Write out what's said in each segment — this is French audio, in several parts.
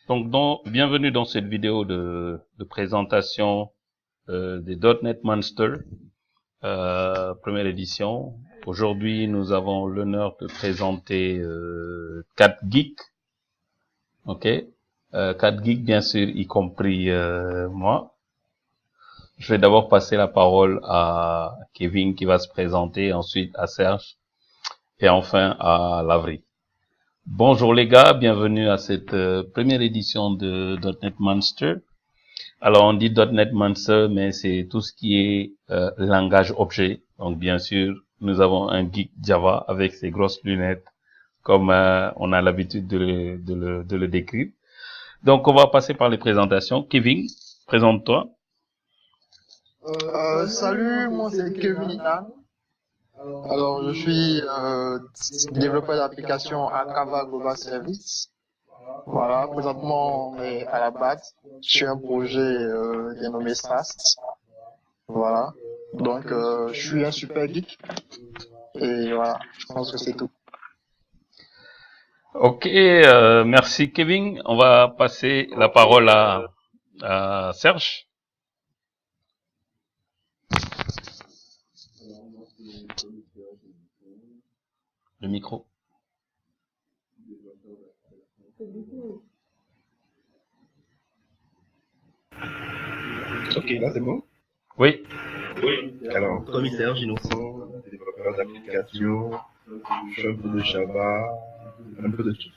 Bienvenue dans cette vidéo de présentation des .NET Monster, première édition. Aujourd'hui, nous avons l'honneur de présenter 4 geeks, ok, 4 geeks bien sûr, y compris moi. Je vais d'abord passer la parole à Kevin qui va se présenter, ensuite à Serge et enfin à Lavry. Bonjour les gars, bienvenue à cette première édition de .NET Monster. Alors on dit .NET Monster, mais c'est tout ce qui est langage objet. Donc bien sûr, nous avons un geek Java avec ses grosses lunettes, comme on a l'habitude de le décrire. Donc on va passer par les présentations. Kevin, présente-toi. Salut, moi c'est Kevin Inan. Alors, je suis développeur d'application à Kava Global Service. Voilà, présentement, on est à la base sur un projet dénommé SAST. Voilà, donc je suis un super geek. Et voilà, je pense que c'est tout. Ok, merci Kevin. On va passer la parole à Serge. Le micro. Ok, là c'est bon? Oui. Alors, comme Serge Innocent, développeur d'applications, je fais un peu de Java, un peu de tout.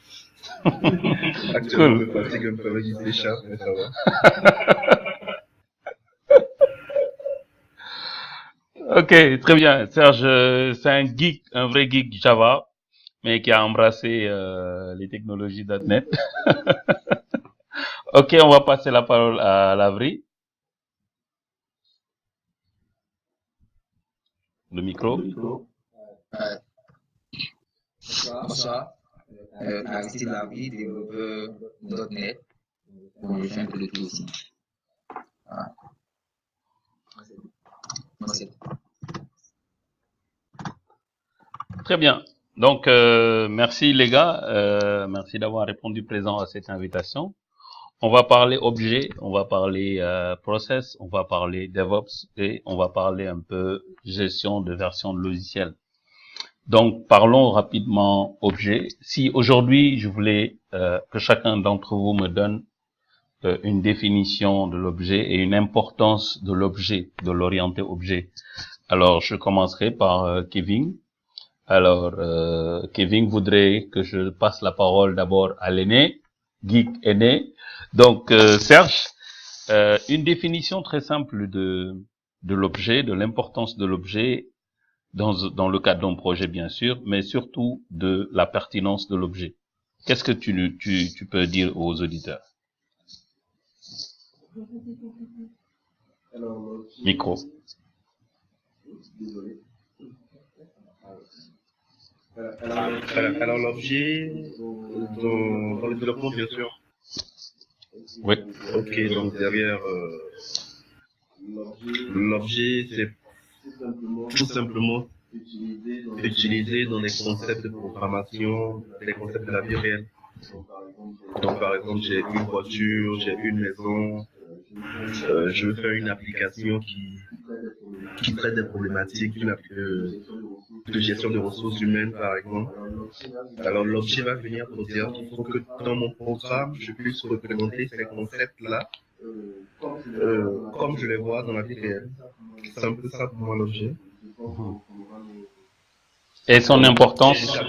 Actuellement, je me fatigue un peu avec du C#, mais ça va. Ok, très bien. Serge, c'est un geek, un vrai geek Java, mais qui a embrassé les technologies .NET. Ok, on va passer la parole à Lavry. Le micro. Bonsoir, Aristide Lavry, développeur .NET. Bon, je fais un peu de tout aussi. Voilà. Très bien. Donc, merci les gars. Merci d'avoir répondu présent à cette invitation. On va parler objet, on va parler process, on va parler DevOps et on va parler un peu gestion de version de logiciel. Donc, parlons rapidement objet. Si aujourd'hui, je voulais que chacun d'entre vous me donne une définition de l'objet et une importance de l'objet, de l'orienté objet. Alors, je commencerai par Kevin. Alors, Kevin voudrait que je passe la parole d'abord à l'aîné, geek aîné. Donc, Serge, une définition très simple de l'objet, de l'importance de l'objet dans le cadre d'un projet, bien sûr, mais surtout de la pertinence de l'objet. Qu'est-ce que tu peux dire aux auditeurs? Micro. Alors l'objet, dans le développement, bien sûr. Oui. Ok, donc derrière, l'objet, c'est tout simplement utilisé dans les concepts de programmation, les concepts de la vie réelle. Donc par exemple, j'ai une voiture, j'ai une maison, je veux faire une application qui traite des problématiques de gestion de ressources humaines, par exemple. Alors l'objet va venir pour dire qu'il faut que dans mon programme, je puisse représenter ces concepts-là comme je les vois dans la vie réelle. C'est un peu ça pour moi l'objet. Et son importance?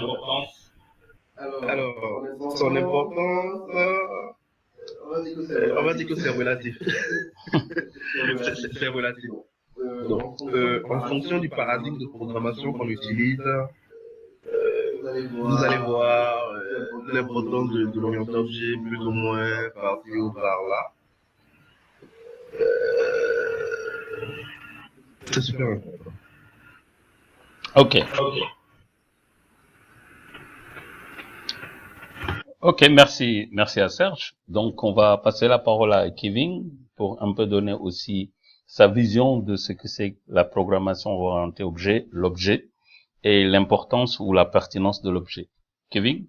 Alors, son importance, on va dire que c'est relatif. C'est relatif. Donc, en fonction du paradigme de programmation qu'on utilise, vous allez voir l'importance de l'orienté objet plus ou moins par-ci ou par-là. C'est super important. Ok, merci à Serge. Donc, on va passer la parole à Kevin pour un peu donner aussi sa vision de ce que c'est la programmation orientée objet, l'objet, et l'importance ou la pertinence de l'objet. Kevin?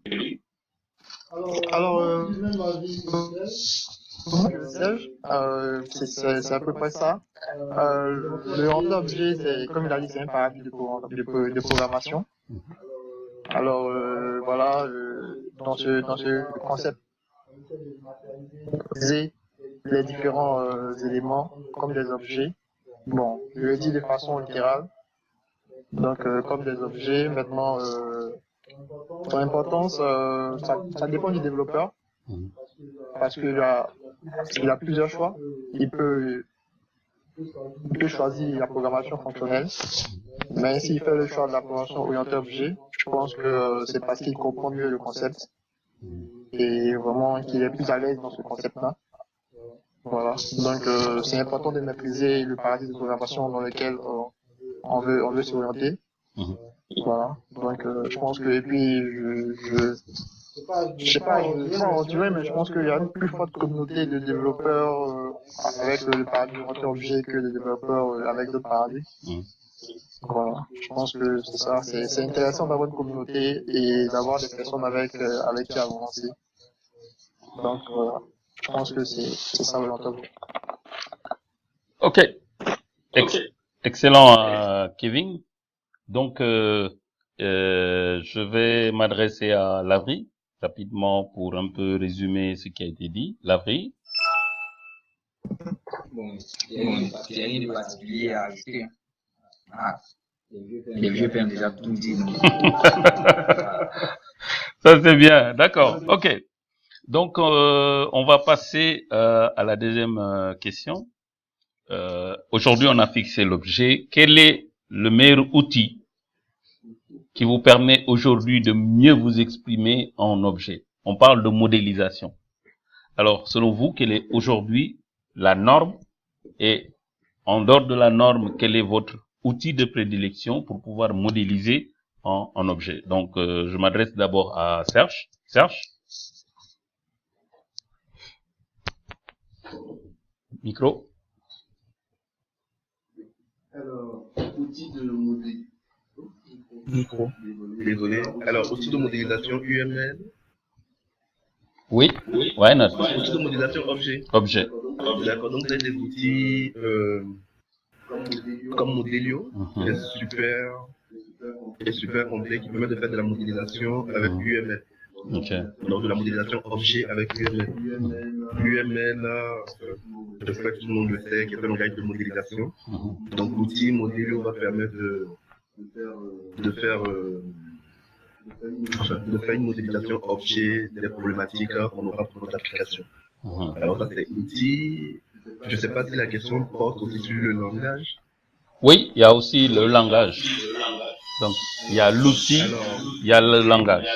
Alors, le siège, c'est à peu près ça. Le rendu objet, c'est, comme il a dit, c'est un paradis de programmation. Alors, voilà, dans ce concept, les différents éléments comme des objets. Bon, je le dis de façon littérale. Donc, comme des objets, maintenant, son importance, ça dépend du développeur parce qu'il a plusieurs choix. Il peut choisir la programmation fonctionnelle, mais s'il fait le choix de la programmation orientée objet, je pense que c'est parce qu'il comprend mieux le concept et vraiment qu'il est plus à l'aise dans ce concept-là. Voilà. Donc, c'est important de maîtriser le paradigme de programmation dans lequel on veut s'orienter. Voilà. Donc, je pense que, et puis, je sais pas, je vais pas en retirer, mais je pense qu'il y a une plus forte communauté de développeurs avec le paradigme orienté objet que de développeurs avec d'autres paradigmes. Voilà. Je pense que c'est ça. C'est intéressant d'avoir une communauté et d'avoir des personnes avec qui avancer. Donc, voilà. Je pense que c'est ça orienté objet. Ok. Excellent, Kevin. Donc, je vais m'adresser à Lavry rapidement pour un peu résumer ce qui a été dit. Lavry. Bon, j'ai rien de particulier à ajouter. Les vieux pères ont déjà tout dit. Ça c'est bien, d'accord. Ok. Donc, on va passer à la deuxième question. Aujourd'hui, on a fixé l'objet. Quel est le meilleur outil qui vous permet aujourd'hui de mieux vous exprimer en objet? On parle de modélisation. Alors, selon vous, quelle est aujourd'hui la norme et en dehors de la norme, quel est votre outil de prédilection pour pouvoir modéliser en objet? Donc, je m'adresse d'abord à Serge. Serge? Micro. Alors, outil de modélisation. Micro. Désolé. Alors, outil de modélisation UML. Oui. Why not? Outil de modélisation objet. Objet. D'accord. Donc, vous avez des outils comme Modelio, qui est super complet, qui permet de faire de la modélisation avec UML. Okay. Donc, de la modélisation objet avec UML. UML, je sais que tout le monde le sait, qui est un langage de modélisation. Donc, l'outil Modelio va permettre de faire une modélisation objet des problématiques qu'on aura pour notre application. Alors, ça, c'est l'outil. Je ne sais pas si la question porte aussi sur le langage. Oui, il y a aussi le langage. Donc, il y a l'outil, il y a le langage.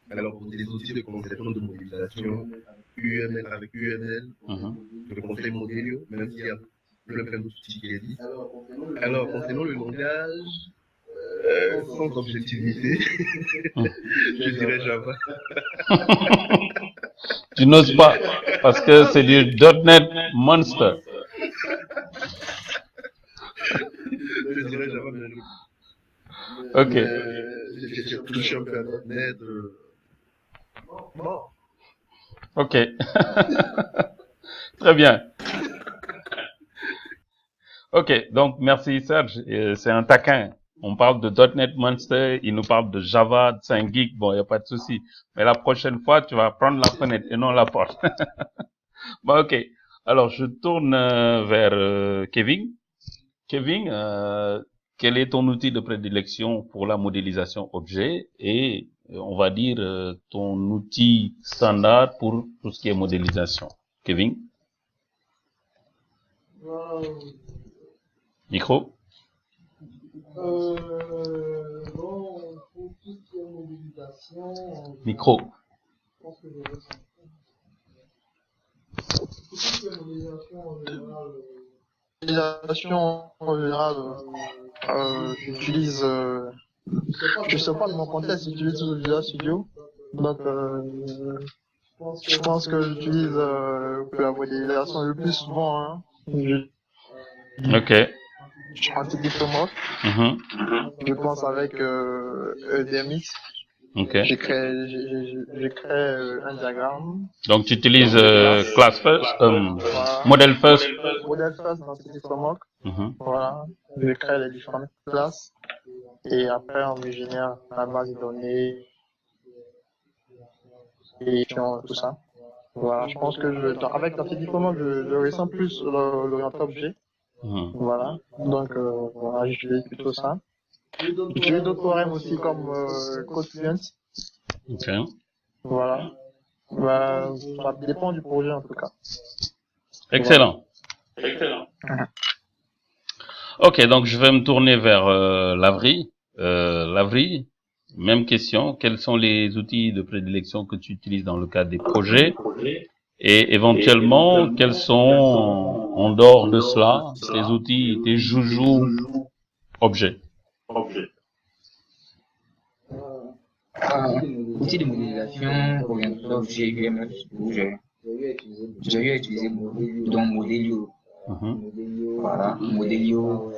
Alors, pour des outils de conception de modélisation, UML avec UML, je conseille Modelio, même s'il y a plein d'outils qui existent. Alors, concernant le langage, sans objectivité, je dirais Java. Tu n'oses pas, parce que c'est du .NET Monster. Je dirais Java, mais ok. J'ai touché un peu à .NET. Bon. Ok. Très bien. Ok, donc merci Serge. C'est un taquin. On parle de .NET Monster, il nous parle de Java, de 5 geeks, bon, il n'y a pas de souci. Mais la prochaine fois, tu vas prendre la fenêtre et non la porte. Bon, ok. Alors, je tourne vers Kevin. Kevin, quel est ton outil de prédilection pour la modélisation objet et on va dire ton outil standard pour tout ce qui est modélisation? Kevin? Micro? Bon, pour tout ce qui est modélisation. Micro. Je pense que je vais pour tout ce qui est modélisation en général. J'utilise, je sais pas de mon contexte, j'utilise Visual Studio. Donc, je pense que j'utilise pour la modélisation le plus souvent. Hein. Ok. Entity Framework. Je pense avec EDMX. Ok. J'ai créé un diagramme. Donc, tu utilises class first, Voilà. model first. Modèle first dans CityStormOk. Mhm. Voilà. Je crée les différentes classes. Et après, on me génère la base de données et tout ça. Voilà. Je pense que avec la CityStormOk, je ressens plus l'orienté objet. Mhm. Voilà. Donc, voilà, j'utilise plutôt ça. J'utilise d'autres ORM aussi comme CodeFluent. Ok. Voilà. Bah, ça dépend du projet en tout cas. Excellent. Ok, donc je vais me tourner vers Lavry. Lavry, même question. Quels sont les outils de prédilection que tu utilises dans le cadre des projets? Et éventuellement, quels sont, en dehors de cela, tes outils, tes joujoux objets? Outil de modélisation orienté objet UML, j'ai eu à utiliser donc Modelio. Mhm. Voilà, Modelio,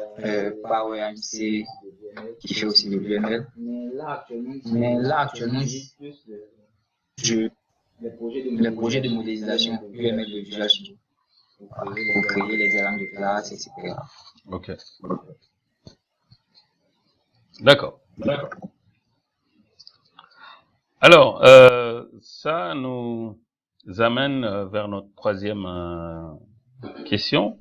PowerMC, qui fait aussi de l'UML. Mais là, actuellement, les projets de modélisation UML de Visual Studio, voilà, pour créer les diagrammes de classe, etc. Ok. D'accord. Alors, ça nous amène vers notre troisième question.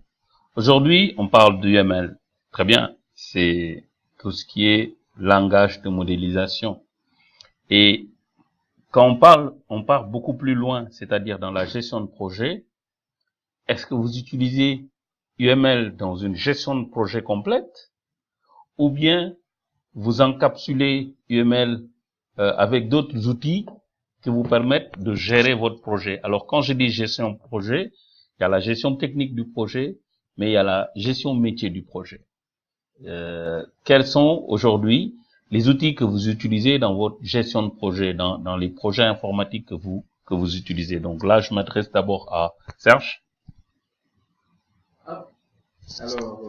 Aujourd'hui, on parle du UML. Très bien. C'est tout ce qui est langage de modélisation. Et quand on part beaucoup plus loin, c'est-à-dire dans la gestion de projet. Est-ce que vous utilisez UML dans une gestion de projet complète ou bien vous encapsulez UML avec d'autres outils qui vous permettent de gérer votre projet? Alors, quand je dis gestion de projet, il y a la gestion technique du projet, mais il y a la gestion métier du projet. Quels sont aujourd'hui les outils que vous utilisez dans votre gestion de projet, dans les projets informatiques que vous utilisez? Donc là, je m'adresse d'abord à Serge. Alors,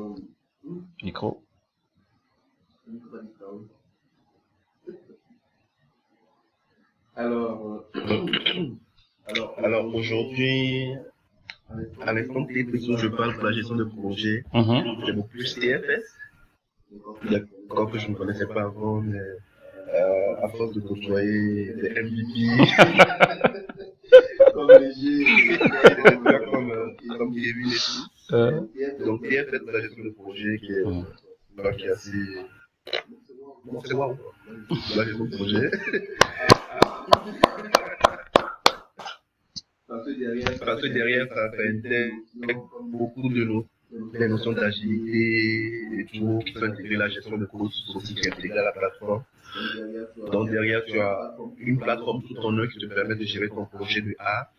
Micro. alors aujourd'hui, à l'instant T, où je parle pour la gestion de projet, j'ai beaucoup plus TFS. D'accord que je ne connaissais pas avant, mais à force de côtoyer des MVP, comme Léger, comme Kevin et tout. Donc TFS pour la gestion de projet qui est assez... Bon, c'est waouh, la gestion de projet. Parce que derrière, ça intègre beaucoup de les notions d'agilité et tout, qui sont intégrées à la gestion de code aussi, qui est intégrée à la plateforme. Donc derrière, tu as une plateforme tout en un qui te permet de gérer ton projet de A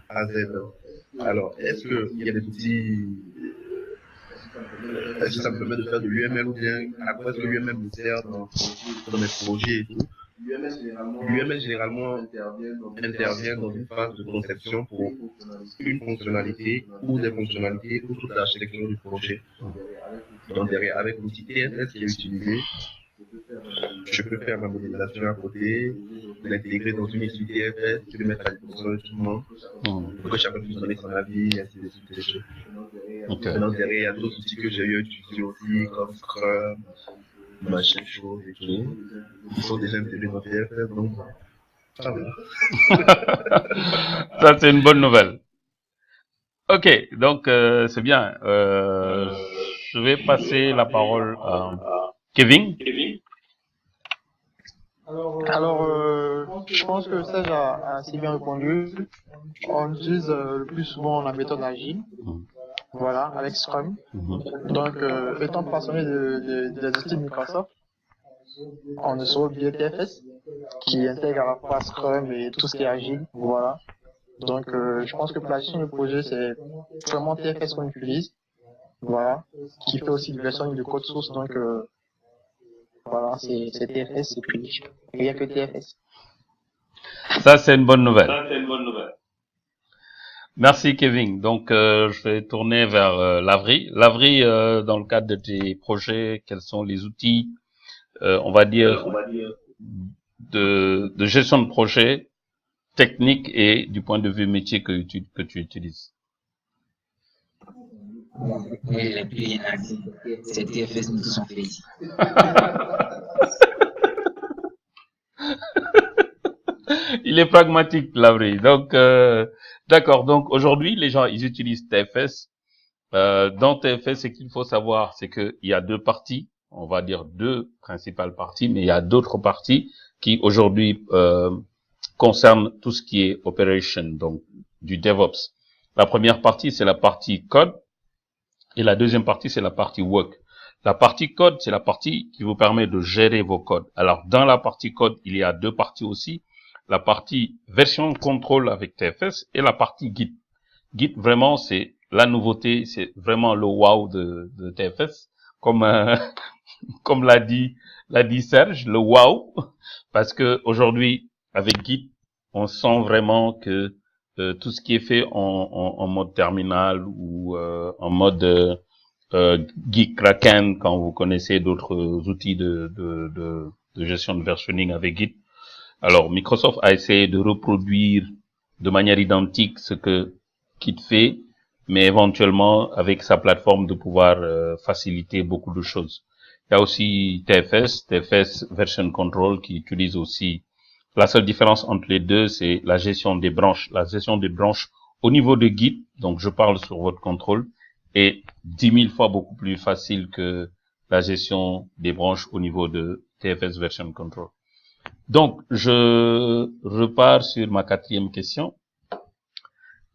à Z. Alors, est-ce qu'il y a des outils, est-ce que ça me permet de faire de l'UML ou bien à quoi est-ce que l'UML me sert dans mes projets et tout? L'UML généralement intervient dans une phase de conception pour une fonctionnalité ou des fonctionnalités ou toute l'architecture du projet. Donc derrière, avec l'outil TFS qui est utilisé, je peux faire ma modélisation à côté, l'intégrer dans une issue TFS, je peux mettre à disposition de tout le monde, pour que chacun puisse donner son avis, et ainsi de suite. Maintenant derrière, il y a d'autres outils que j'ai eu à utiliser aussi, comme Scrum, machin chose et tout, qui sont déjà intégrés dans TFS, donc ça va. Ça, c'est une bonne nouvelle. Ok, donc c'est bien. Je vais passer la parole à Kevin. Alors, je pense que Serge a assez bien répondu. On utilise le plus souvent la méthode agile, voilà, avec Scrum. Donc, étant passionné des outils de Microsoft, on est sur le biais TFS, qui intègre à la fois Scrum et tout ce qui est agile, voilà. Donc, je pense que pour la gestion de projet, c'est vraiment TFS qu'on utilise, voilà, qui fait aussi du versionning de code source, donc voilà, c'est TFS et puis rien que TFS. Ça, c'est une bonne nouvelle. Merci, Kevin. Donc, je vais tourner vers Lavry. Lavry, dans le cadre de tes projets, quels sont les outils, on va dire, de gestion de projet technique et du point de vue métier que tu utilises? Et les plus rien à dire. C'est TFS nous sont fait ici. Il est pragmatique, Lavry. Donc, d'accord. Donc, aujourd'hui, les gens, ils utilisent TFS. Dans TFS, ce qu'il faut savoir, c'est qu'il y a deux parties. On va dire deux principales parties, mais il y a d'autres parties qui, aujourd'hui, concernent tout ce qui est operation, donc du DevOps. La première partie, c'est la partie code. Et la deuxième partie, c'est la partie work. La partie code, c'est la partie qui vous permet de gérer vos codes. Alors, dans la partie code, il y a deux parties aussi. La partie version contrôle avec TFS et la partie Git. Git, vraiment, c'est la nouveauté, c'est vraiment le wow de TFS. Comme l'a dit Serge, le wow. Parce que aujourd'hui, avec Git, on sent vraiment que tout ce qui est fait en mode terminal ou en mode Git Kraken, quand vous connaissez d'autres outils de gestion de versionning avec Git. Alors, Microsoft a essayé de reproduire de manière identique ce que Git fait, mais éventuellement avec sa plateforme de pouvoir faciliter beaucoup de choses. Il y a aussi TFS Version Control, qui utilise aussi. La seule différence entre les deux, c'est la gestion des branches. La gestion des branches au niveau de Git, donc je parle sur votre contrôle, est 10 000 fois beaucoup plus facile que la gestion des branches au niveau de TFS Version Control. Donc, je repars sur ma quatrième question.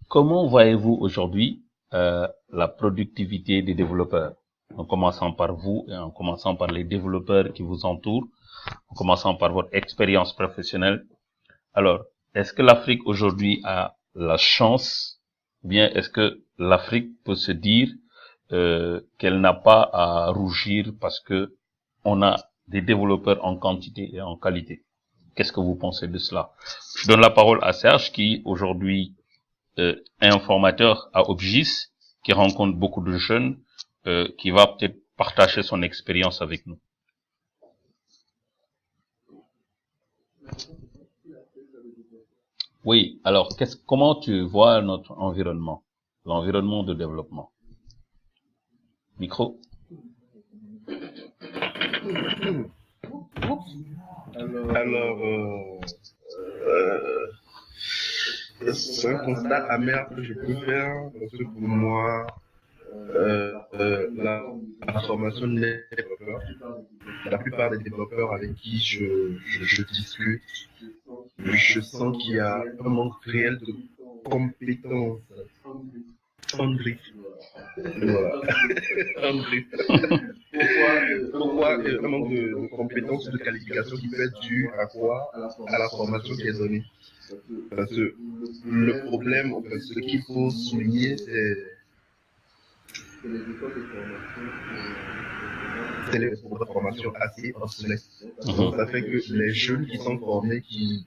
Comment voyez-vous aujourd'hui la productivité des développeurs, en commençant par vous et en commençant par les développeurs qui vous entourent, en commençant par votre expérience professionnelle? Alors, est-ce que l'Afrique aujourd'hui a la chance, ou bien est-ce que l'Afrique peut se dire qu'elle n'a pas à rougir parce que on a des développeurs en quantité et en qualité? Qu'est-ce que vous pensez de cela? Je donne la parole à Serge qui aujourd'hui est un formateur à Obgis, qui rencontre beaucoup de jeunes, qui va peut-être partager son expérience avec nous. Oui, alors comment tu vois notre environnement, l'environnement de développement? Micro. Alors, c'est un constat amer que je peux faire parce que pour moi, la formation des développeurs, la plupart des développeurs avec qui je discute, je sens qu'il y a un manque réel de compétences. Hungry. Voilà. Hungry. Pourquoi un manque de compétences ou de qualifications qui peut être dû à quoi? À la formation qui est donnée. Parce que le problème, en fait, ce qu'il faut souligner, c'est les écoles de formation assez obsolètes. Donc, ça fait que les jeunes qui sont formés, qui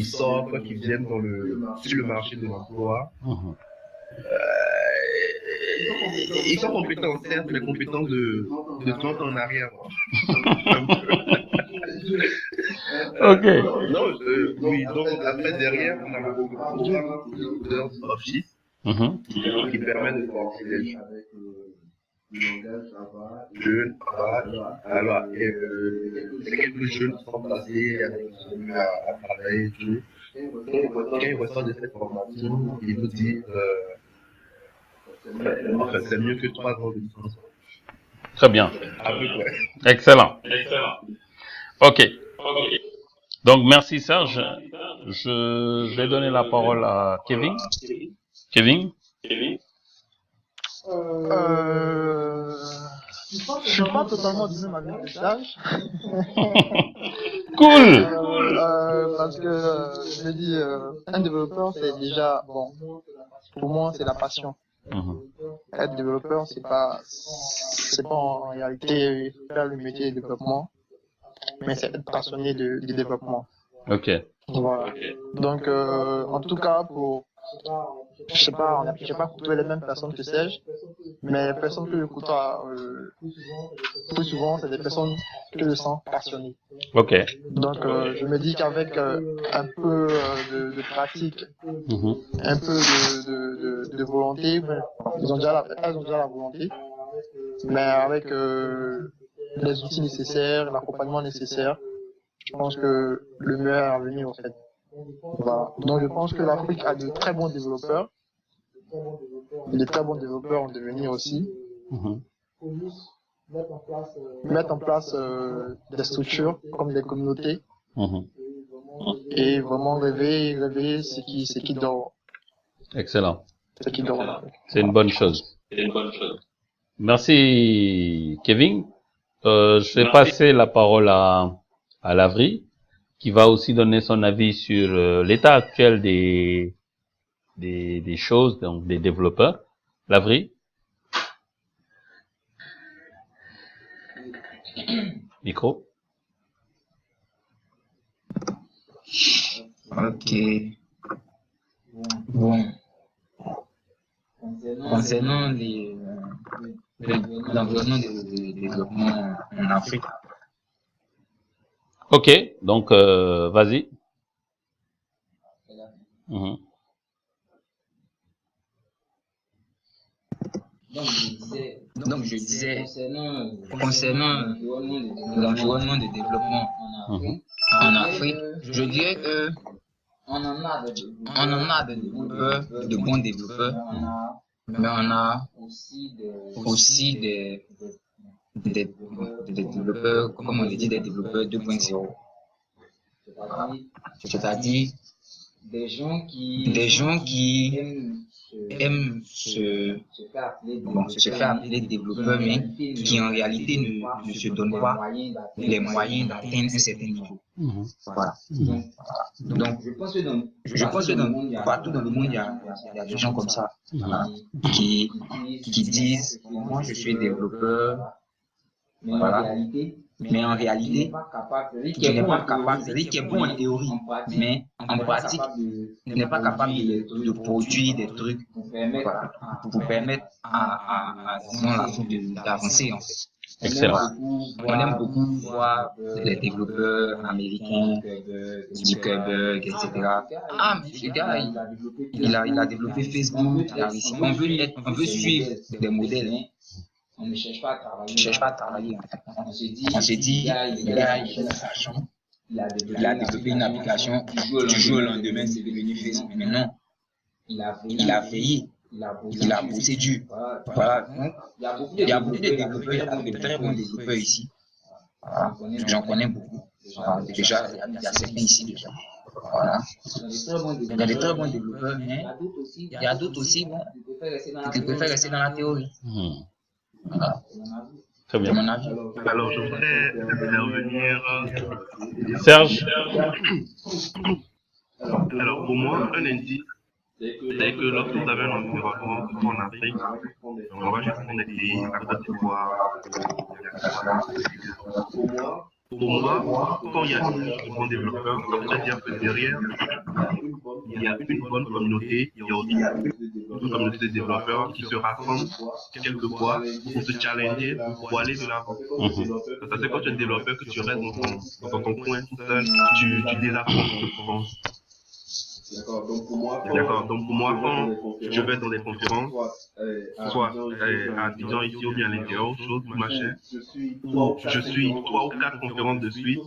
sortent, qui viennent sur le marché de l'emploi, ils sont compétents, certes, mais compétents de 30 ans en arrière. Ok. Non, oui, donc après, derrière, on a le programme Office qui permet de former les gens. Jeunes, alors, quelques jeunes qui sont passés à travailler et tout. Quand ils ressortent de cette formation, ils nous disent enfin, c'est mieux que 3 ans de licence. Très bien. À peu près. Excellent. Ok. Donc, merci Serge. Je vais donner la parole à Kevin. Kevin? Je suis pas totalement du même avis que Serge. Cool! Parce que je me dis, un développeur, c'est déjà, bon, pour moi, c'est la passion. Être développeur, c'est pas en réalité faire le métier de développement, mais c'est être passionné du développement. Ok. Voilà. Donc, en tout cas, j'ai pas côtoyé les mêmes personnes que Serge, Mais les personnes que je côtoie, plus souvent, c'est des personnes que je sens passionnées. Ok. Donc, je me dis qu'avec un peu de pratique, Mhm. un peu de volonté, ben, elles ont déjà la volonté, mais avec les outils nécessaires, l'accompagnement nécessaire, je pense que le meilleur est à venir, en fait. Voilà. Donc, je pense que l'Afrique a de très bons développeurs, et de très bons développeurs en devenir aussi. Mhm. Mettre en place des structures comme des communautés Mhm. et vraiment réveiller ce qui dort, Excellent. ce qui dort en Afrique. C'est une bonne chose. Merci, Kevin. Je vais passer la parole à Lavry, qui va aussi donner son avis sur l'état actuel des choses, donc des développeurs. Lavry. Micro. Ok. Bon. Concernant l'environnement de développement en Afrique, Ok, donc vas-y. Mhm. donc je disais, concernant l'environnement de développement Mhm. en Afrique, je dirais que on en a de développeurs, de bons développeurs, mais on a aussi des développeurs, comme on le dit, des développeurs 2.0. C'est-à-dire des gens qui aiment se faire appeler développeurs, mais qui en réalité ne se donnent pas les moyens d'atteindre un certain niveau. Mhm. Voilà. Mhm. Donc, je pense que partout dans le monde, il y a des gens comme ça, Mhm. qui disent, moi, je suis développeur, voilà. Mais en réalité, qui n'est pas capable, c'est-à-dire qui est bon en théorie, mais en pratique, n'est pas capable de produire des trucs, voilà, pour permettre à disons, l'Afrique d'avancer, en fait. Excellent. On aime beaucoup voir les développeurs américains, Zuckerberg, etc. Ah, mais ce gars, il a développé Facebook, il a réussi. On veut suivre des modèles, hein. On ne cherche pas à travailler. On se dit, le gars, il a de l'argent, il a développé une application, du jour au lendemain, c'est devenu Facebook. Mais non, il a failli, il a bossé dur. Voilà. Donc, il y a beaucoup de développeurs, il y a de très bons développeurs ici. Voilà. J'en connais beaucoup. Voilà. Déjà, il y a certains ici déjà. Voilà. Il y a de très bons développeurs, mais il y a d'autres aussi, bon, qui préfèrent rester dans la théorie. Mhm. Voilà. Très C'est bien. mon avis. Alors, je voudrais intervenir. Serge. Alors, pour moi, un indice, c'est que lorsque vous avez un environnement en Afrique, on va juste prendre des pays, la Côte d'Ivoire, pour moi, quand il y a de bons développeurs, c'est-à-dire que derrière, il y a une bonne communauté, il y a aussi une communauté de développeurs qui se rassemblent quelquefois pour se challenger, pour aller de l'avant. Mhm. Ça, c'est quand tu es développeur que tu restes dans ton coin tout seul, tu désapprends. D'accord, donc pour moi, quand je vais dans des conférences, soit à Abidjan ici ou bien à l'intérieur, autre chose, machin, où je suis 3 ou 4 conférences de suite,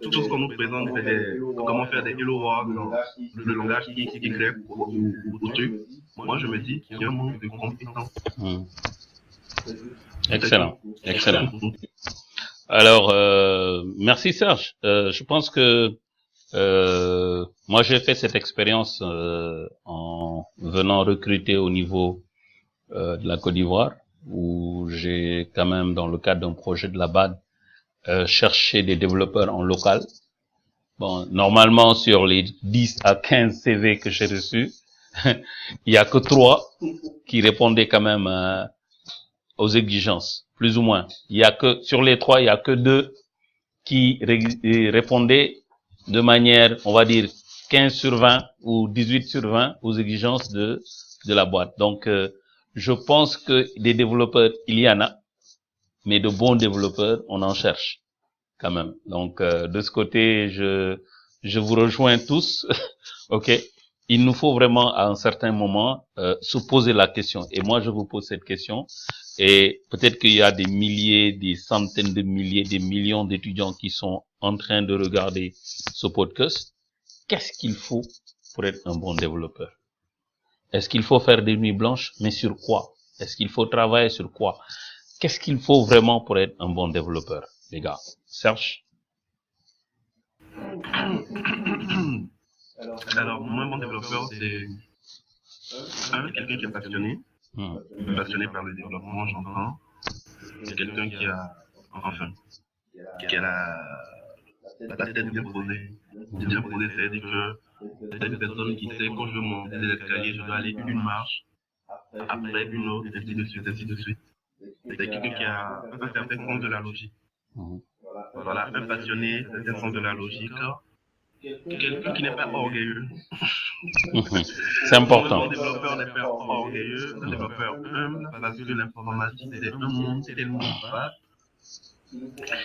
tout ce qu'on nous présente, c'est comment faire des Hello World, le langage qui est grec ou truc. Moi, je me dis qu'il y a un manque de compétences. Mhm. Excellent. Excellent. Alors, merci Serge. Je pense que moi j'ai fait cette expérience en venant recruter au niveau de la Côte d'Ivoire, où j'ai quand même, dans le cadre d'un projet de la BAD, cherché des développeurs en local. Bon, normalement sur les 10 à 15 CV que j'ai reçus, il y a que 3 qui répondaient quand même aux exigences, plus ou moins. Il y a que, sur les 3, il y a que 2 qui répondaient de manière, on va dire, 15 sur 20 ou 18 sur 20 aux exigences de la boîte. Donc, je pense que des développeurs, il y en a, mais de bons développeurs, on en cherche quand même. Donc, de ce côté, je vous rejoins tous. OK. Il nous faut vraiment, à un certain moment, se poser la question. Et moi, je vous pose cette question. Et peut-être qu'il y a des milliers, des centaines de milliers, des millions d'étudiants qui sont en train de regarder ce podcast. Qu'est-ce qu'il faut pour être un bon développeur? Est-ce qu'il faut faire des nuits blanches? Mais sur quoi? Est-ce qu'il faut travailler sur quoi? Qu'est-ce qu'il faut vraiment pour être un bon développeur, les gars? Serge? Alors, moi, mon développeur, c'est quelqu'un qui est passionné, passionné par le développement, j'entends. C'est quelqu'un qui a la tête bien posée. C'est-à-dire que c'est une personne qui sait quand je veux monter des escaliers, je dois aller une marche, après une autre, ainsi de suite, ainsi de suite. C'est quelqu'un qui a un certain sens de la logique. Voilà, un passionné, un certain sens de la logique. Quelqu'un qui n'est pas orgueilleux. C'est important. Un développeur n'est pas orgueilleux, un développeur humble, parce que l'informatique, c'est un monde tellement vaste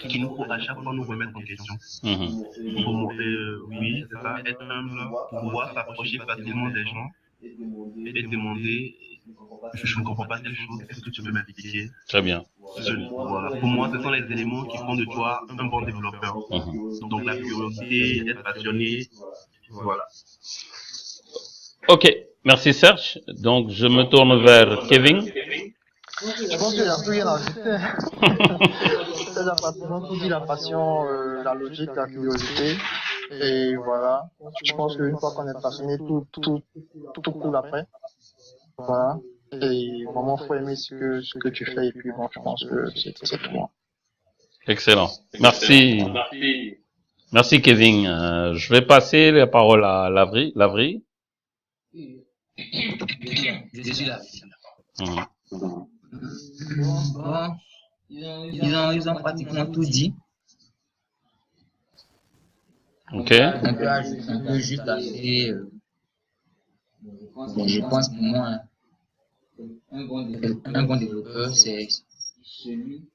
qu'il nous faut à chaque fois nous remettre en question. Il faut montrer, oui, c'est ça, être humble, pouvoir s'approcher facilement des gens et demander, je ne comprends pas telle chose, est-ce que tu peux m'expliquer? Très bien. Voilà. Pour moi, ce sont les éléments qui font de toi un bon développeur. Donc la curiosité, être passionné, voilà. OK. Merci Serge. Donc, je me tourne vers Kevin. Je pense qu'il n'y a plus rien à ajouter. C'est la tout dit, la passion, la logique, la curiosité. Et voilà. Je pense qu'une fois qu'on est passionné, tout coule après. Voilà. Et vraiment, faut aimer ce que tu fais. Et puis bon, je pense que c'est tout. Excellent. Merci. Merci Kevin. Je vais passer la parole à Lavry. Lavry. Je suis là. Mhm. Bon, ils ont pratiquement tout dit. OK. On peut juste ajouter, bon, je pense pour moi, un bon développeur, c'est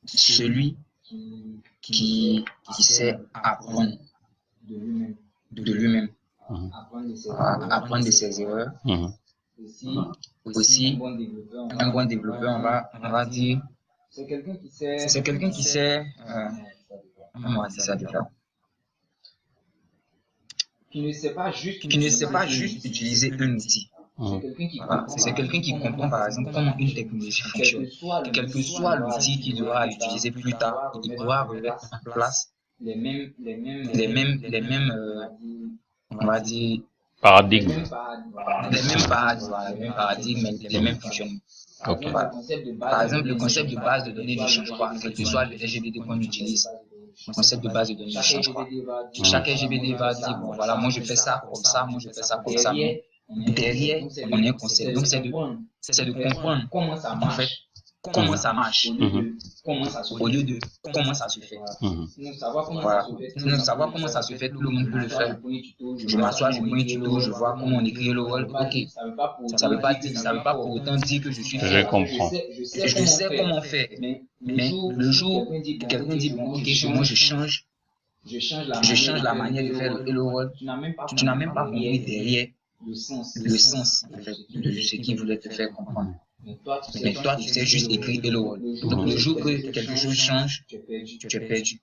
celui qui sait apprendre de lui-même, apprendre de ses erreurs. Aussi, un bon développeur, on va dire, c'est quelqu'un qui sait, comment on va dire ça déjà? Qui ne sait pas juste utiliser un outil. Voilà. C'est quelqu'un qui comprend par exemple comment une technologie fonctionne. Quel que soit l'outil qu'il devra utiliser plus tard, il pourra remettre en place les mêmes on va dire, Paradigme. les mêmes paradigmes, les mêmes fonctionnements. Okay. Par exemple, le concept de base de données ne change pas, quel que soit le RGBD qu'on utilise. Le concept de base de données ne change pas. Chaque RGBD va dire, bon, voilà, moi je fais ça comme ça, moi je fais ça comme ça. Mais derrière, on a un concept. Donc, c'est de comprendre, en fait, comment ça marche, au lieu de comment ça se fait. Voilà. Sinon, savoir comment ça se fait, tout le monde peut le faire. Je m'assois, je prends un tuto, je vois comment on écrit le rôle. Ok, ça veut pas pour autant dire que je suis Je comprends. Je sais comment faire. Mais le jour où quelqu'un dit, bon, ok, moi je change la manière de faire le rôle, tu n'as même pas compris derrière le sens en fait, de ce qu'il voulait te faire comprendre. Mais toi, tu sais juste écrire Hello World. Donc, le jour que quelque chose change, tu es perdu.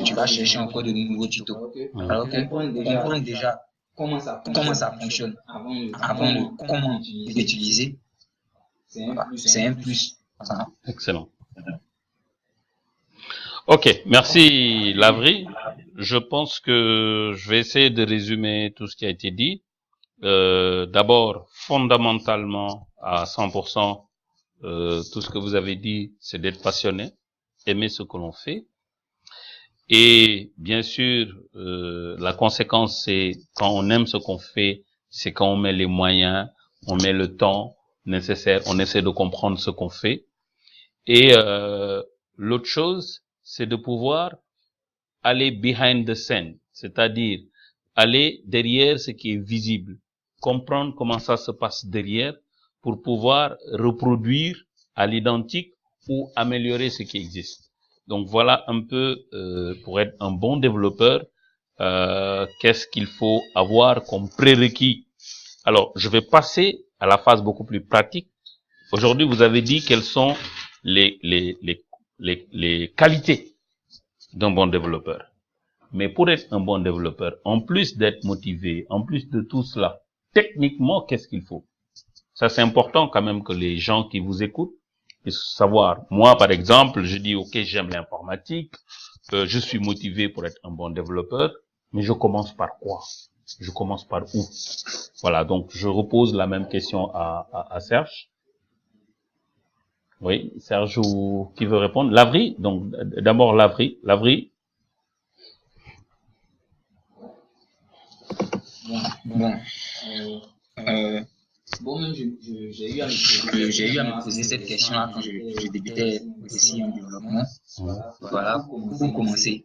Tu vas chercher encore de nouveaux tutos. Alors que comprendre déjà comment ça fonctionne avant de comment l'utiliser, c'est un plus. Excellent. OK. Merci, Lavry. Je pense que je vais essayer de résumer tout ce qui a été dit. D'abord, fondamentalement, à 100%, tout ce que vous avez dit, c'est d'être passionné, aimer ce que l'on fait. Et bien sûr, la conséquence, c'est quand on aime ce qu'on fait, c'est quand on met les moyens, on met le temps nécessaire, on essaie de comprendre ce qu'on fait. Et l'autre chose, c'est de pouvoir aller behind the scene, c'est-à-dire aller derrière ce qui est visible, comprendre comment ça se passe derrière pour pouvoir reproduire à l'identique ou améliorer ce qui existe. Donc voilà un peu pour être un bon développeur, qu'est-ce qu'il faut avoir comme prérequis. Alors, je vais passer à la phase beaucoup plus pratique. Aujourd'hui, vous avez dit quelles sont les qualités d'un bon développeur. Mais pour être un bon développeur, en plus d'être motivé, en plus de tout cela, techniquement, qu'est-ce qu'il faut? Ça, c'est important quand même que les gens qui vous écoutent puissent savoir. Moi, par exemple, je dis, OK, j'aime l'informatique, je suis motivé pour être un bon développeur, mais je commence par quoi? Je commence par où? Voilà, donc je repose la même question à Serge. Oui, Serge, qui veut répondre? Lavry, donc d'abord Lavry. Lavry. Bon, même j'ai eu à me poser cette question-là quand je débutais aussi en développement. Voilà, où commencer.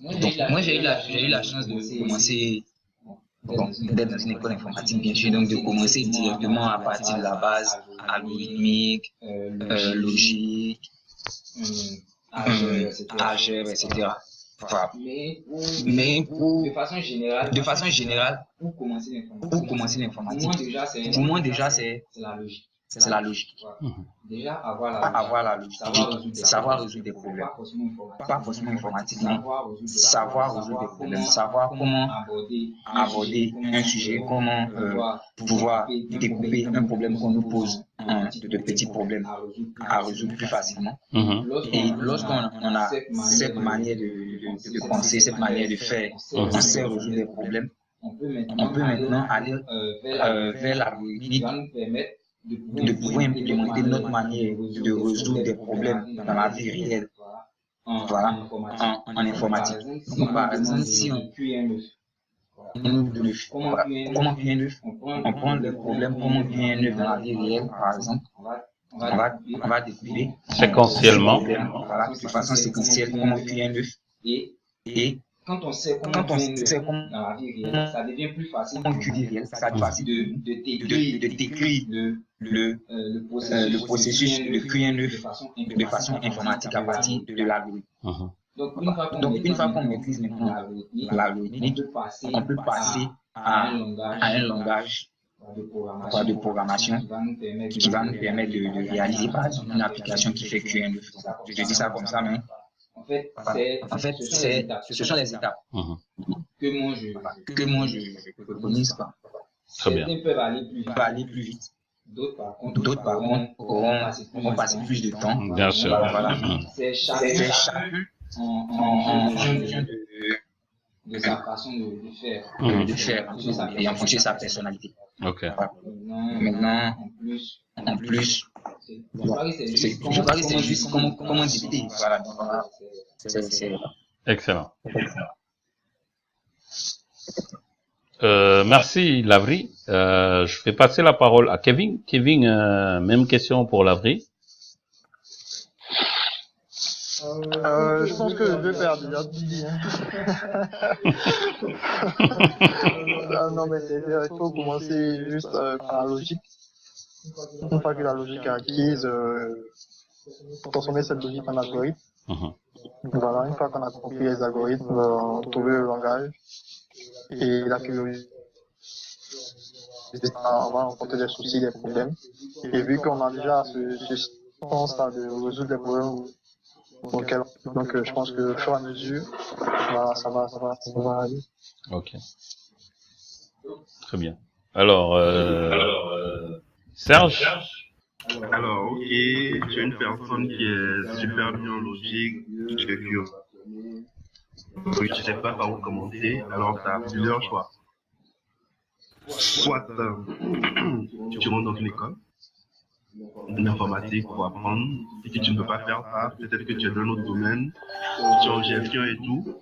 Donc, moi, j'ai eu la chance de commencer, d'être dans une école informatique, bien sûr, donc de commencer directement à partir de la base, algorithmique, logique, algèbre, etc. Voilà. Mais de façon générale, pour commencer l'informatique, pour moi déjà, c'est la logique. Déjà, avoir la logique, savoir résoudre des problèmes. Pas forcément informatique, mais savoir résoudre des problèmes, savoir comment aborder un sujet, comment pouvoir découper un problème qu'on nous pose en de petits problèmes à résoudre plus facilement. Et lorsqu'on a cette manière de penser, cette manière de faire, on sait résoudre des problèmes, on peut maintenant aller vers l'algorithmique de pouvoir implémenter notre manière de résoudre des problèmes dans la vie réelle, voilà, en informatique. Donc, par exemple, si on cuit un œuf, comment cuire un œuf? On prend le problème, comment cuire un œuf dans la vie réelle, par exemple, on va découper séquentiellement, voilà, de façon séquentielle, comment cuire un œuf. Et quand on sait comment dans la vie réelle, ça devient plus facile ça devient facile de décrire le processus de cuire un œuf de façon informatique à partir de l'algorithme. Donc, une fois qu'on maîtrise maintenant l'algorithmique, on peut passer à un langage de programmation qui va nous permettre de réaliser par exemple une application qui fait cuire un œuf. Je dis ça comme ça, mais en fait, ce sont les étapes que moi je préconise pas. Certains peuvent aller plus vite. D'autres, par contre, auront passé plus de temps. Bien sûr. Voilà. C'est chacun en fonction de sa façon de faire, et en fonction de sa personnalité. Ok. Maintenant, en plus, je crois que c'est juste comment débuter. Voilà. C'est excellent. Merci Lavry. Je vais passer la parole à Kevin. Kevin, même question pour Lavry. Je pense que je vais faire déjà tout dit. Non, mais il faut commencer juste par la logique. Une fois que la logique est acquise, transformer cette logique en algorithme. Voilà, une fois qu'on a compris les algorithmes, trouver le langage et la curiosité, on va rencontrer des soucis, des problèmes. Et vu qu'on a déjà ce sens-là de résoudre des problèmes auxquels, donc je pense que au fur et à mesure, voilà, ça va aller. Ok. Très bien. Alors, Serge? Alors, ok, tu es une personne qui est super bien en logique, tu es curieux. Oui, tu sais pas par où commencer, alors tu as plusieurs choix. Soit tu rentres dans une école d'informatique pour apprendre, et si tu ne peux pas faire ça, peut-être que tu es dans un autre domaine, tu es en gestion et tout.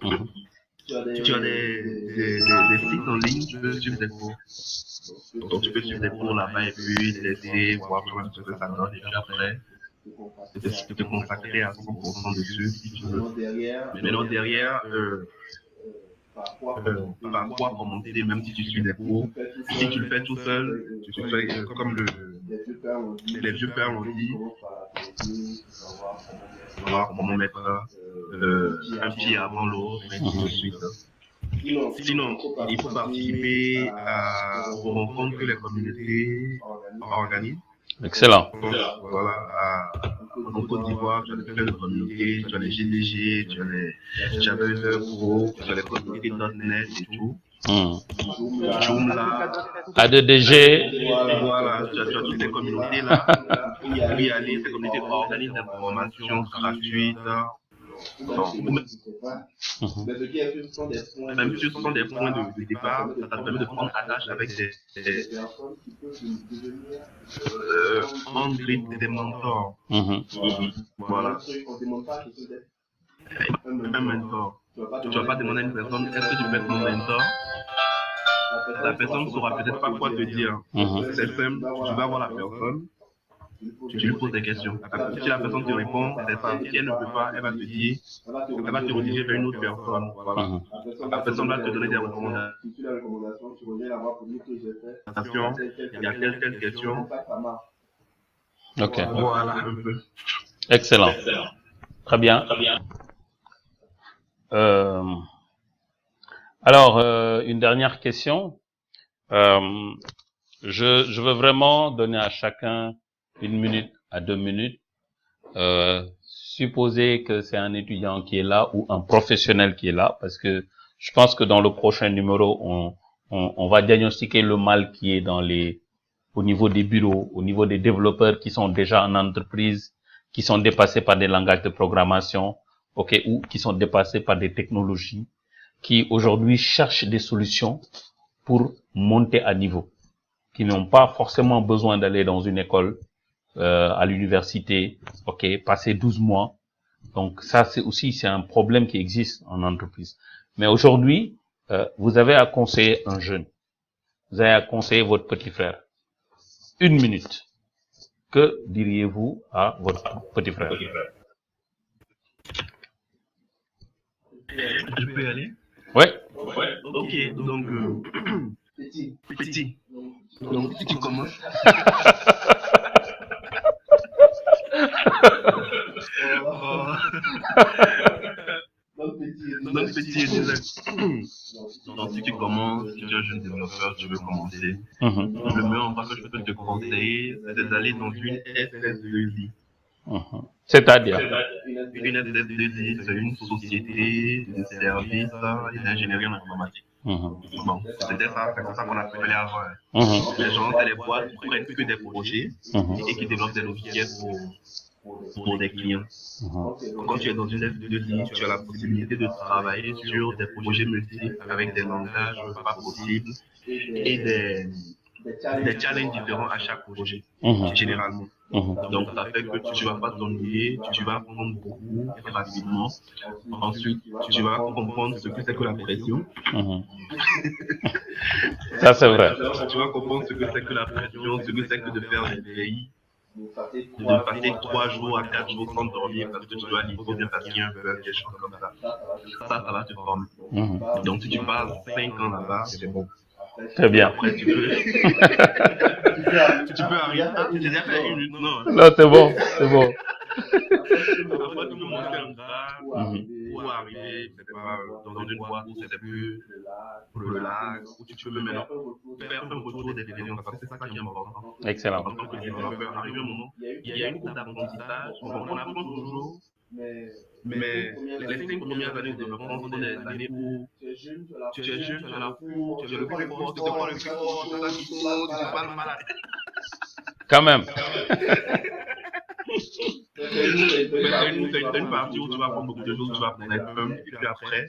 Tu as des sites en ligne, tu peux suivre des cours. Donc tu peux suivre des cours là-bas et puis tester, voir comment ce que ça donne, et puis après, te consacrer à 100% dessus si tu veux. Maintenant derrière, par quoi commencer, même si tu suis des cours. Si tu le fais tout seul, tu fais comme les vieux pères l'ont dit, savoir comment mettre un pied avant l'autre, et ainsi de suite. Sinon, il faut participer aux rencontres que les communautés organisent. Excellent. Donc, voilà, en Côte d'Ivoire, tu as plein de communautés, tu as les GDG, tu as les Java Pro, tu as les communautés .NET et tout. Joomla, A2DG. voilà, tu as toutes ces communautés-là. Il y a les communautés organisent des formations gratuites. Donc, même si ce sont des points de départ, ça te permet de prendre attache avec des mentors. Voilà. Un mentor. Tu vas pas demander à une personne, est-ce que tu peux être mon mentor? La personne ne saura peut-être pas quoi te dire. C'est simple, tu vas voir la personne, tu lui poses des questions. Si la personne te répond, c'est ça. Si elle ne peut pas, elle va te dire, elle va te rediriger vers une autre personne. Voilà. La personne va te donner des recommandations. Il y a telle question. Ok. Voilà, un peu. Excellent. Très bien. Alors, une dernière question. Je veux vraiment donner à chacun 1 minute à 2 minutes. Supposez que c'est un étudiant qui est là ou un professionnel qui est là, parce que je pense que dans le prochain numéro, on va diagnostiquer le mal qui est au niveau des bureaux, au niveau des développeurs qui sont déjà en entreprise, qui sont dépassés par des langages de programmation, ok, ou qui sont dépassés par des technologies, qui aujourd'hui cherchent des solutions pour monter à niveau, qui n'ont pas forcément besoin d'aller dans une école, à l'université, ok, passer 12 mois. Donc ça, c'est un problème qui existe en entreprise. Mais aujourd'hui, vous avez à conseiller un jeune. Vous avez à conseiller votre petit frère. 1 minute. Que diriez-vous à votre petit frère? Je peux y aller? Ouais. Ok, donc, petit. Donc, si tu commences. Donc, petit, je disais. Donc, si tu commences, si tu es un jeune développeur, tu veux commencer, le meilleur endroit que je peux te conseiller, c'est d'aller dans une SS2I. C'est-à-dire? Une SS2I, c'est une société de services et d'ingénierie en informatique. Bon, c'était ça, c'est comme ça qu'on appelait avant. Les gens, c'est les boîtes qui prennent que des projets et qui développent des logiciels pour des clients. Quand tu es dans une SS2I, tu as la possibilité de travailler sur des projets multiples avec des langages pas possibles et des challenges différents à chaque projet, généralement. Donc, ça fait que tu vas pas t'ennuyer, tu vas apprendre beaucoup rapidement. Ensuite, tu vas comprendre ce que c'est que la pression. Ça, c'est vrai. Tu vas comprendre ce que c'est que la pression, ce que c'est que de faire des pays, de passer 3 jours à 4 jours sans dormir parce que tu dois lire, bien parce qu'il y a un bug, quelque chose comme ça. Ça va te former. Donc, si tu passes 5 ans là-bas, c'est bon. Très bien. Après, tu peux arriver. Ah, j'ai déjà fait une, non. Non, c'est bon, c'est bon. Après, tu peux monter un grade ou arriver, c'est pas, dans une boîte où c'est plus relax, où tu peux maintenant faire un retour d'expérience, parce que c'est ça qui est important. Excellent. En tant que développeur, arrive un moment, il y a une courbe d'apprentissage, on apprend toujours, mais les 5 premières années de développement sont des années où tu es jeune, tu as la cour, tu as le plus fort, tu te crois le plus fort, tu as la mytho, tu te parles malade. Quand même. C'est une partie où tu vas apprendre beaucoup de choses, tu vas apprendre et puis après,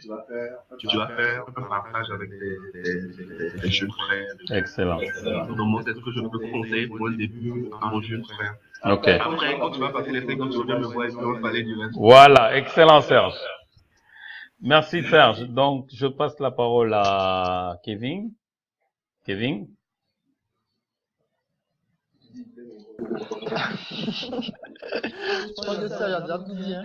tu vas faire un partage avec des jeunes frères. Excellent. Donc moi, c'est ce que je peux conseiller pour un début à mon jeune frère. Ok. Après, quand tu vas passer les 5 ans, tu reviens me voir et puis on va parler du reste. Voilà, excellent Serge. Merci Serge. Donc, je passe la parole à Kevin. Kevin. Je crois que ça, il y a déjà tout dit, hein.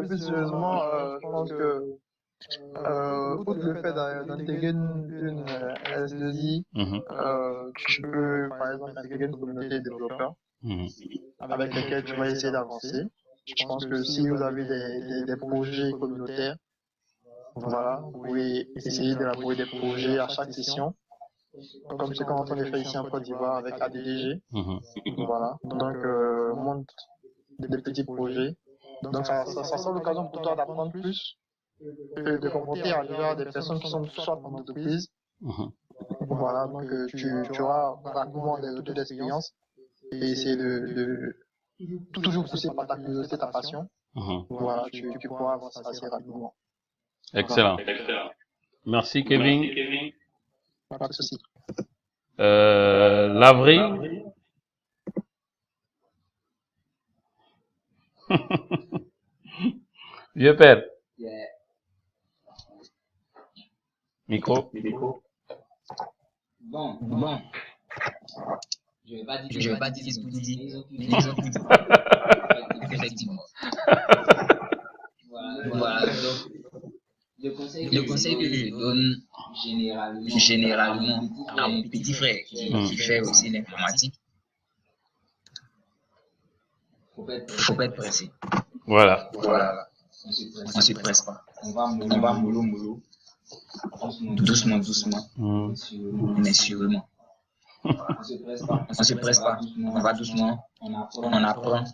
plus sérieusement, je pense que outre le fait d'intégrer une S2I, Mhm. tu peux par exemple intégrer une communauté de développeurs Mhm. avec lesquels tu vas essayer d'avancer. Je pense que si vous avez des projets communautaires, voilà, vous pouvez essayer d'élaborer des projets à chaque session, comme ce qu'on est en train de faire ici en Côte d'Ivoire avec ADDG. Mhm. Voilà, donc on monte des petits projets. Donc ça sera l'occasion pour toi d'apprendre plus et de confronter à l'égard des personnes qui sont soit en entreprise. Mhm. Voilà, donc tu auras rapidement des retours d'expérience et essayer de toujours pousser par ta curiosité, ta passion. Mhm. Voilà, tu pourras avancer assez rapidement. Excellent. Merci, Kevin. Pas de souci. Lavry. Vieux père. Micro. Bon, je vais pas dire tout dit, mais ils ont tout dit. Effectivement. Voilà, donc, le conseil que je donne généralement à mon petit frère qui fait aussi l'informatique, faut pas être pressé. Voilà. Voilà, on se presse pas. On va mollo, doucement, Mhm. mais sûrement. On se presse pas. On va doucement, on apprend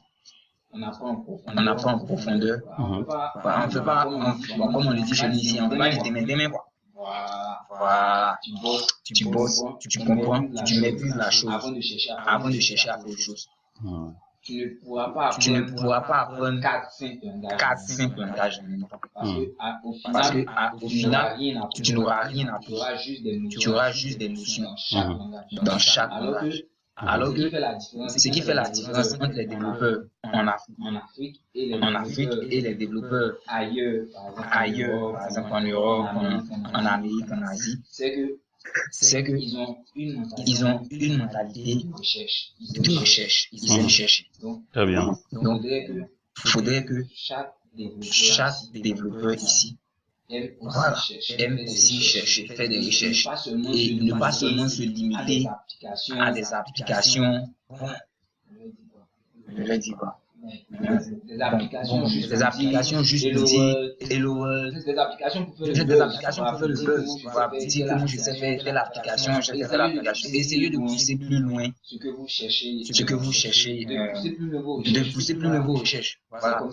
en profondeur. Mhm. Voilà, on fait pas, bon, comme on le dit chez nous ici, on fait pas des mains, quoi. Voilà, tu bosses, tu comprends, tu maîtrises la chose avant de chercher à faire autre chose. Mhm. Tu ne pourras pas apprendre 4-5 langages en même temps. Parce que au final, tu n'auras rien appris. Tu auras juste des notions dans chaque langage. Alors que ce qui fait la différence entre les développeurs en Afrique et les développeurs ailleurs, par exemple en Europe, en Amérique, en Asie, c'est qu'ils ont une mentalité de recherche. Ils aiment chercher. Très bien. Donc, il faudrait que chaque développeur ici aime aussi chercher, faire des recherches et ne pas seulement se limiter à des applications, je vais dire quoi, des applications juste pour dire hello world, des applications pour faire le buzz, voilà, pour dire que moi je sais faire telle application, je sais faire telle application. Essayez de pousser plus loin ce que vous cherchez, de pousser plus loin vos recherches. Voilà.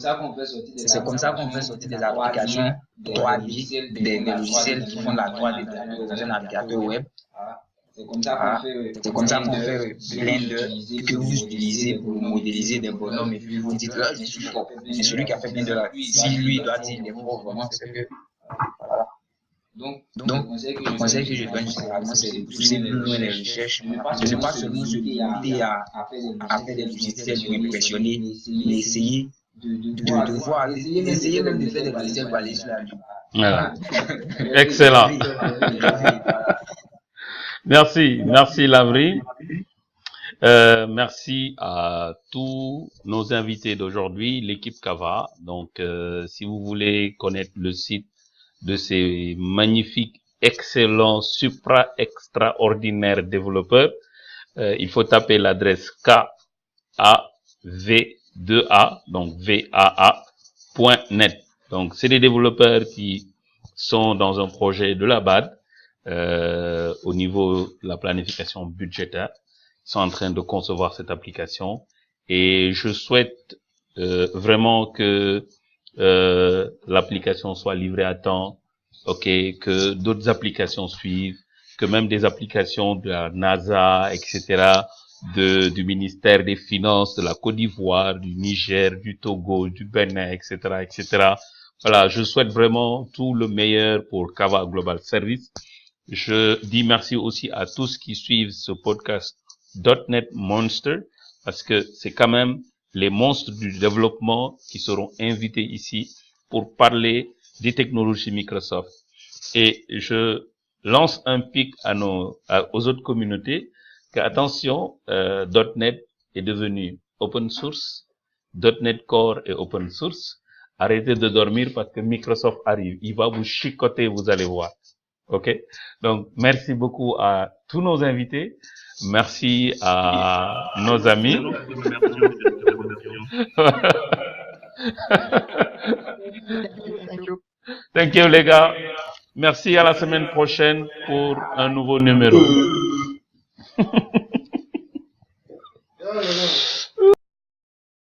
C'est comme ça qu'on fait sortir des applications 3D, des logiciels qui font de la 3D dans un navigateur web. C'est comme ça qu'on fait Blender que vous utilisez pour modéliser des bonhommes et puis vous dites là je suis fort. C'est celui qui a fait Blender là. Si lui doit dire il est fort vraiment, c'est que voilà. Donc le conseil que je donne généralement c'est de pousser plus loin les recherches, de ne pas seulement se limiter à faire des logiciels pour impressionner, mais essayer de voir, essayer même de faire des logiciels pour aller sur la lune. Voilà. Excellent. Merci Lavry. Merci à tous nos invités d'aujourd'hui, l'équipe Kava. Donc, si vous voulez connaître le site de ces magnifiques, excellents, extraordinaires développeurs, il faut taper l'adresse KAV2A, donc VAA.net. Donc, c'est des développeurs qui sont dans un projet de la BAD. Au niveau de la planification budgétaire, ils sont en train de concevoir cette application et je souhaite vraiment que l'application soit livrée à temps, que d'autres applications suivent, que même des applications de la NASA, etc., du ministère des Finances, de la Côte d'Ivoire, du Niger, du Togo, du Bénin, etc., etc. Voilà, je souhaite vraiment tout le meilleur pour Kava Global Service. Je dis merci aussi à tous qui suivent ce podcast .NET Monster parce que c'est quand même les monstres du développement qui seront invités ici pour parler des technologies Microsoft. Et je lance un pic aux autres communautés que attention, .NET est devenu open source, .NET Core est open source. Arrêtez de dormir parce que Microsoft arrive. Il va vous chicoter, vous allez voir. OK? Donc, merci beaucoup à tous nos invités. Merci à nos amis. Thank you. Thank you, les gars. Merci, à la semaine prochaine pour un nouveau numéro. Non, non, non.